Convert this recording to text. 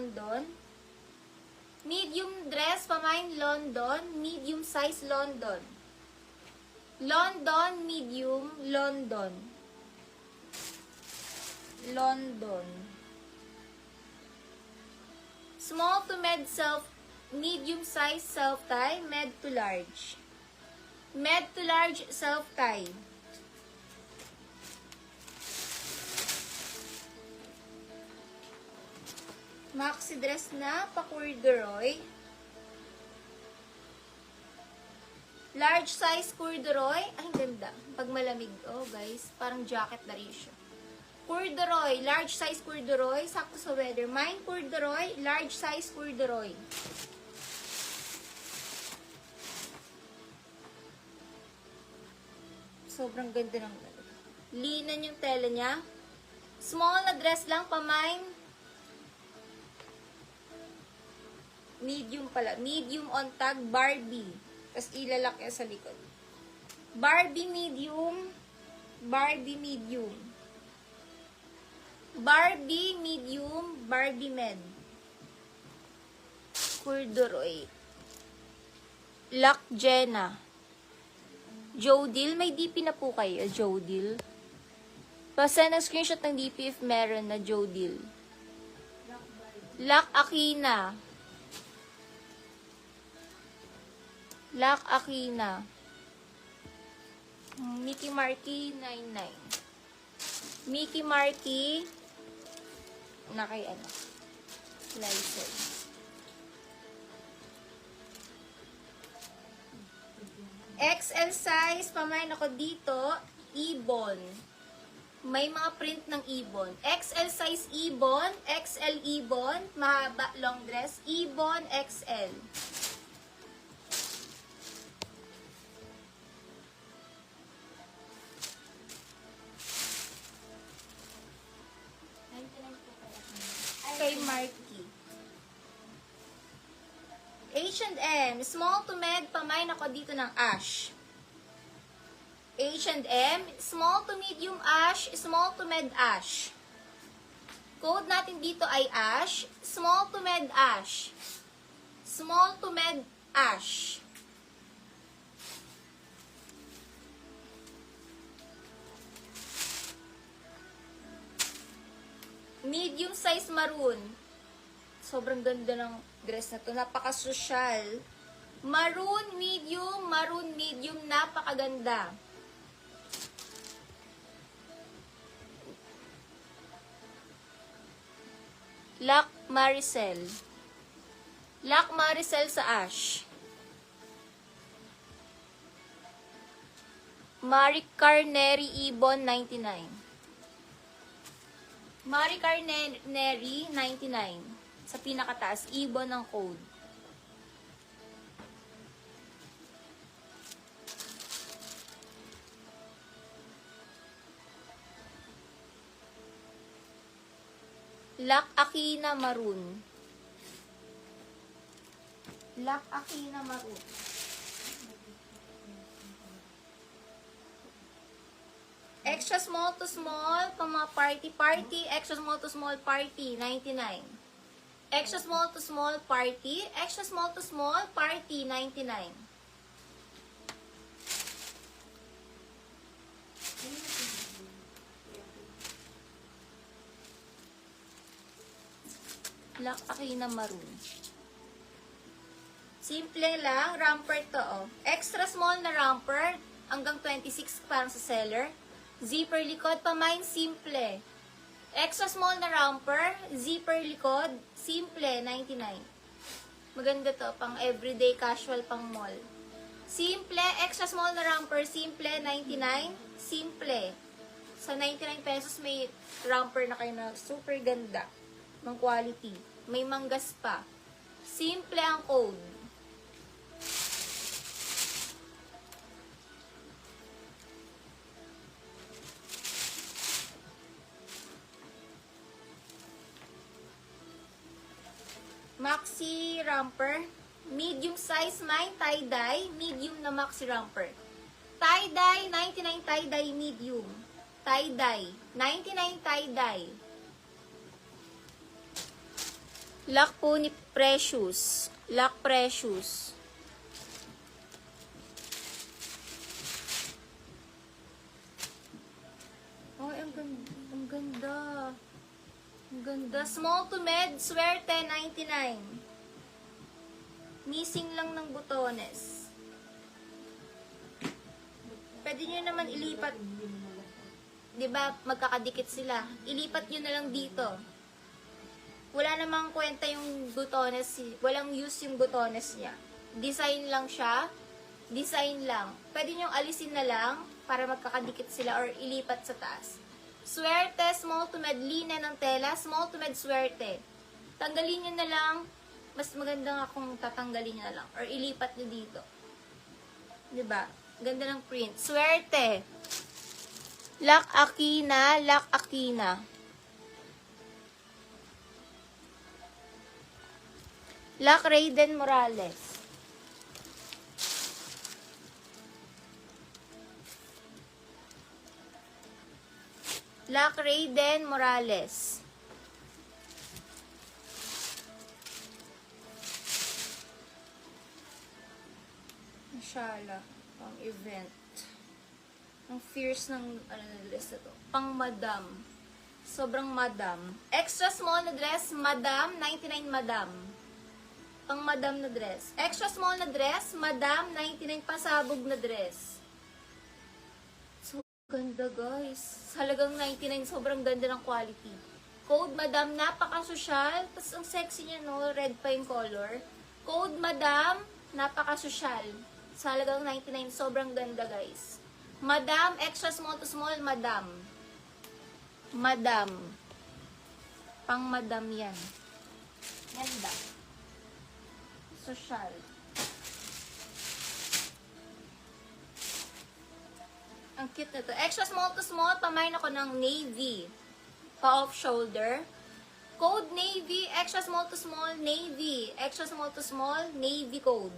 London. Medium dress, pamain London. Medium size London. London, medium, London. London. Small to medium size self-tie, med to large. Med to large self-tie. Maxi dress na, pa-corduroy. Large size corduroy. Ay, ganda. Pag malamig, oh guys, parang jacket na rin siya. Corduroy, large size corduroy, sakto sa weather. Mine corduroy, large size corduroy. Sobrang ganda ng linan yung tela niya. Small na dress lang, pamine. Medium pala. Medium on tag, Barbie. Tapos ilalak yan sa likod. Barbie medium. Barbie medium. Barbie medium. Barbie med. Corduroy. Lock Jenna. Jodil. May DP na po kayo, Jodil. Pasend ng screenshot ng DP if meron na Jodil. Lock Akina. Lock Akina. Mickey Marky 99. Mickey Marky na kay ano? License. XL size, pamain ako dito, Ibon. May mga print ng Ibon. XL size Ibon, XL Ibon, mahaba long dress, Ibon XL. Kay Marky. H&M, small to med, pamain ako dito ng ash. H&M, small to medium ash, small to med ash. Code natin dito ay ash, small to med ash. Small to med ash. Medium size maroon. Sobrang ganda ng dress na to. Napaka-social. Maroon medium, napakaganda. Lock Maricel. Lock Maricel sa ash. Marie Carneri Ibon 99. Marie Carneri 99. Sa pinakataas, Ibon ng code. Lock Akina Maroon. Lock Akina Maroon. Extra small to small, pang mga party, extra small to small party, 99. Extra small to small party, extra small to small party, 99. Lock Akina Maroon. Simple lang, romper to, oh. Extra small na romper, hanggang 26 parang sa seller. Zipper likod, pamain simple. Extra small na romper, zipper likod, simple, 99. Maganda to, pang everyday casual, pang mall. Simple, extra small na romper, simple, 99. Simple. Sa 99 pesos may romper na kayo na super ganda. Ng quality. May manggas pa. Simple ang code. Maxi romper. Medium size mine, tie-dye. Medium na maxi romper. Tie-dye, 99 tie-dye medium. Tie-dye, 99 tie-dye. Lock po ni Precious. Lock Precious. Oh, ang ganda. Ang ganda. Ang ganda. Small to med, swerte, 99. Missing lang ng butones. Pwede nyo naman ilipat. Diba, magkakadikit sila. Ilipat nyo na lang dito. Wala namang kwenta yung butones. Walang use yung butones niya. Design lang siya. Design lang. Pwede nyo alisin na lang para magkakadikit sila or ilipat sa taas. Swerte, small to med, linen ng tela. Small to med, swerte. Tanggalin nyo na lang. Mas maganda nga kung tatanggalin nyo na lang. Or ilipat nyo dito. Diba? Ganda ng print. Swerte. Lock Aquina, Lock Aquina. Lock Raiden Morales. Lock Raiden Morales. Mashallah. Pang event. Ang fierce ng list na to. Pang madam. Sobrang madam. Extra small na dress, madam. 99 madam. Pang madam na dress. Extra small na dress, madam. 99 pasabog na dress. So, ganda guys. Halagang 99, sobrang ganda ng quality. Code madam, napaka-social. Tapos ang sexy niya, no? Red pa yung color. Code madam, napaka-social. Sa halagang 99, sobrang ganda guys. Madam, extra small to small, madam. Madam. Pang madam yan. Ganda. Social. Ang cute na to. Extra small to small, pamain ako ng navy. Pa-off shoulder. Code navy, extra small to small, navy. Extra small to small, navy code.